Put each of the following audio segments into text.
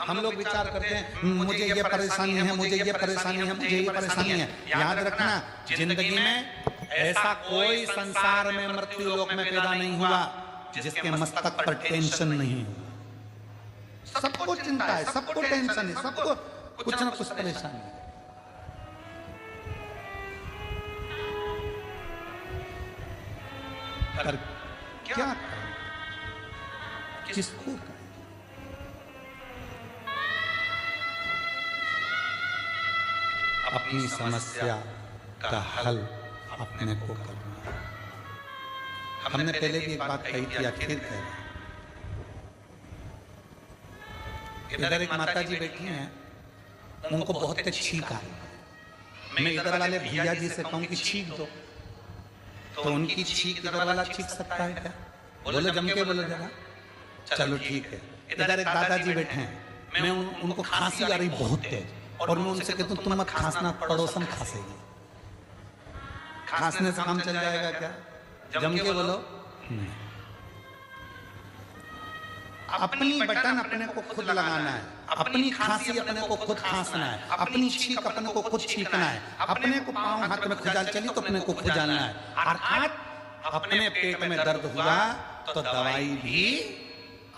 हम लोग विचार करते हैं मुझे ये परेशानी है, मुझे ये परेशानी है, मुझे ये परेशानी है। याद रखना, जिंदगी में ऐसा कोई संसार में मृत्यु लोक में पैदा नहीं हुआ जिसके मस्तक पर टेंशन नहीं हुआ। सबको चिंता है, सबको टेंशन है, सबको कुछ ना कुछ परेशानी है। पर क्या करें, किसको करें? अपनी समस्या का हल अपने को करना है। हमने पहले भी एक बात कही थी, आखिर कह रहे। इधर एक माता जी बैठी हैं, उनको बहुत तेज छींक आ रही। मैं इधर वाले भैया जी से कहूं कि छींक दो, तो उनकी छींक इधर वाला छींक सकता है क्या? बोलो, जम के बोलो जरा। चलो ठीक है। इधर एक दादाजी बैठे हैं, मैं उनको खांसी आ रही बहुत तेज, और मैं उनसे कहता हूं तुम मत खांसना, पड़ोसन खांसेगी। खांसने से काम चल जाएगा क्या? जम के बोलो। अपनी बटन अपने को खुद लगाना है, अपनी खांसी अपने को खुद खांसना है, अपनी छींक अपने को खुद छींकना है, अपने को पांव हाथ में खुजाल चली तो अपने को खुजालना है। अर्थात अपने पेट में दर्द हुआ तो दवाई भी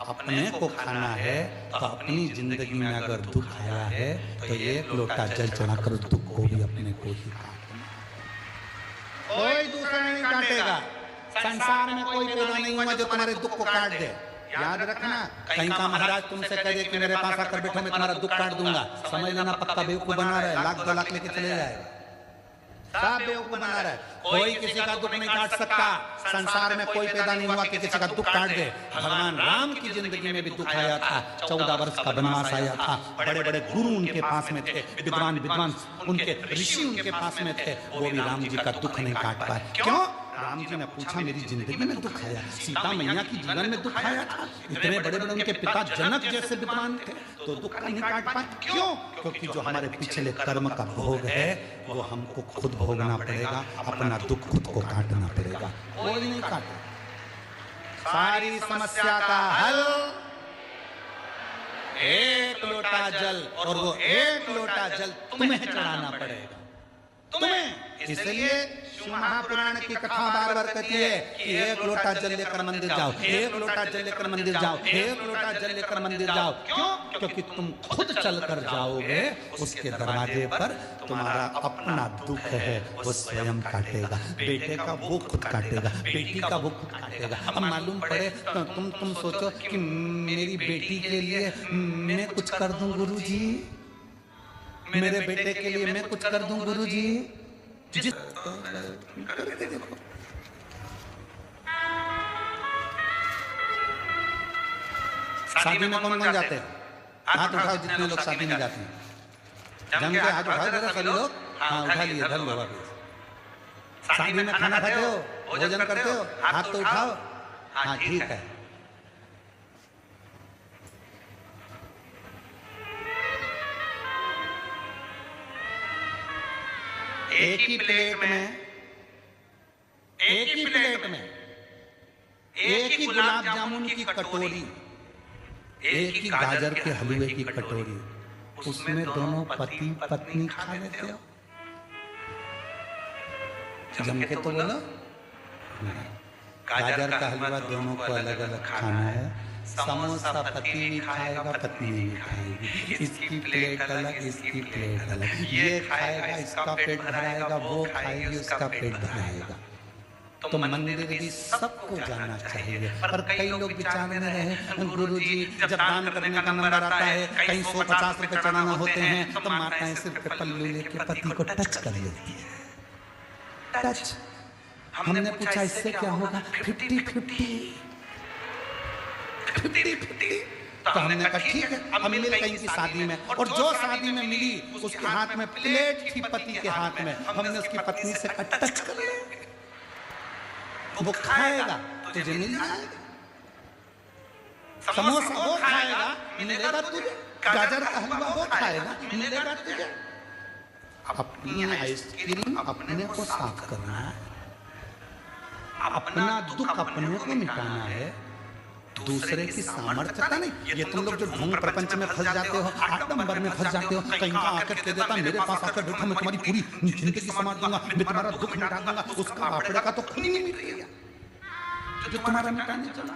अपने को खाना है। तो अपनी जिंदगी में अगर दुख आया है तो एक लोटा जल चढ़ाकर दुख को भी अपने को ही काटना। कोई दूसरा नहीं काटेगा। संसार में कोई पैदा नहीं हुआ जो तुम्हारे दुख को काट दे। याद रखना, कहीं का महाराज तुमसे कह दे कि मेरे पास आकर बैठो, मैं तुम्हारा दुख काट दूंगा, समझ लेना पक्का बेवकूफ बना रहा है। लाख 2 लाख लेके चले जाएगा, सब बेवकूफ बना रहा है। कोई किसी का दुख नहीं काट सकता। संसार में कोई पैदा नहीं हुआ कि किसी का दुख काट दे। भगवान राम की जिंदगी में भी दुख आया था, 14 वर्ष का वनवास आया था। बड़े बड़े गुरु उनके पास में थे, विद्वान विद्वान उनके ऋषि उनके पास में थे, वो भी राम जी का दुख नहीं काट पाए। क्यों? राम जी ने पूछा मेरी जिंदगी में दुख आया, सीता मैया की जीवन में दुख आया था, इतने बड़े बड़े उनके पिता जनक जैसे विद्वान थे, तो दुख नहीं काट पाए। क्यों? क्योंकि जो हमारे पिछले कर्म का भोग है वो हमको खुद भोगना पड़ेगा, अपना दुख खुद को काटना पड़ेगा, कोई नहीं काटे। सारी समस्या का हल एक लोटा जल, और वो एक लोटा जल तुम्हें चढ़ाना पड़ेगा, तुम्हें। इसलिए शिव महापुराण की कथा बार बार कहती है कि एक लोटा जल लेकर मंदिर जाओ, एक लोटा जल लेकर मंदिर जाओ, एक लोटा जल लेकर मंदिर जाओ। क्यों? क्योंकि तुम खुद चल कर जाओगे, उसके दरवाजे पर तुम्हारा अपना दुख है वो स्वयं काटेगा। बेटे का वो खुद काटेगा, बेटी का वो खुद काटेगा। अब मालूम पड़े तो तुम सोचो कि मेरी बेटी के लिए मैं कुछ कर दूं गुरुजी, मेरे बेटे के लिए मैं कुछ कर दूं गुरुजी। शादी में कौन कौन जाते हैं? हाथ उठाओ जितने लोग शादी में जाते हैं, जम के हाथ उठाओ जरा सभी लोग। हाँ उठा लिए, धर लो वापिस। शादी में खाना खाते हो, भोजन करते हो, हाथ तो उठाओ। हाँ ठीक है। एक ही प्लेट में एक ही गुलाब जामुन की कटोरी, एक ही गाजर के हलवे की कटोरी, उसमें दोनों पति पत्नी खा लेते हो। जम के तो बोलो। गाजर का हलवा दोनों को अलग अलग खाना है। समोसा पति भी खाएगा, पत्नी भी खाएगी। इसकी प्लेट अलग, इसकी प्लेट अलग। ये खाएगा, इसका पेट भराएगा, वो खाएगी, उसका पेट भराएगा। तो मंदिर भी सबको जाना चाहिए। पर कई लोग विचार में रहे गुरुजी जब दान करने का नंबर आता है, कहीं 150 रुपए चढ़ाना होते हैं, तो माताएं सिर्फ पल्लू लेके पति को टच कर लेती है। टच। हमने पूछा इससे क्या होगा? 50-50। तो हमने कहा ठीक है, अब मिल गई की शादी में, और जो शादी में मिली उसके हाथ में प्लेट थी पति के हाथ में, हमने उसकी पत्नी से टच कर लिया। वो खाएगा तुझे मिल जाएगा, समोसा वो खाएगा मिलेगा तुझे, गाजर का हलवा वो खाएगा मिलेगा तुझे। अपनी आइसक्रीम अपने को साफ करना है, अपना दुख अपने को मिटाना है, दूसरे की सामर्थ्यता नहीं। ये तुम लोग जो ढोंग प्रपंच में फंस जाते हो, आडंबर में फंस जाते हो, कहीं का आकर कह देता मेरे पास आकर बैठो, मैं तुम्हारी पूरी जिंदगी संवार दूंगा, मैं तुम्हारा दुख मिटा दूंगा, उसका बापड़े का तो खून ही नहीं मिटेगा जो तुम्हारा मिटाने चला।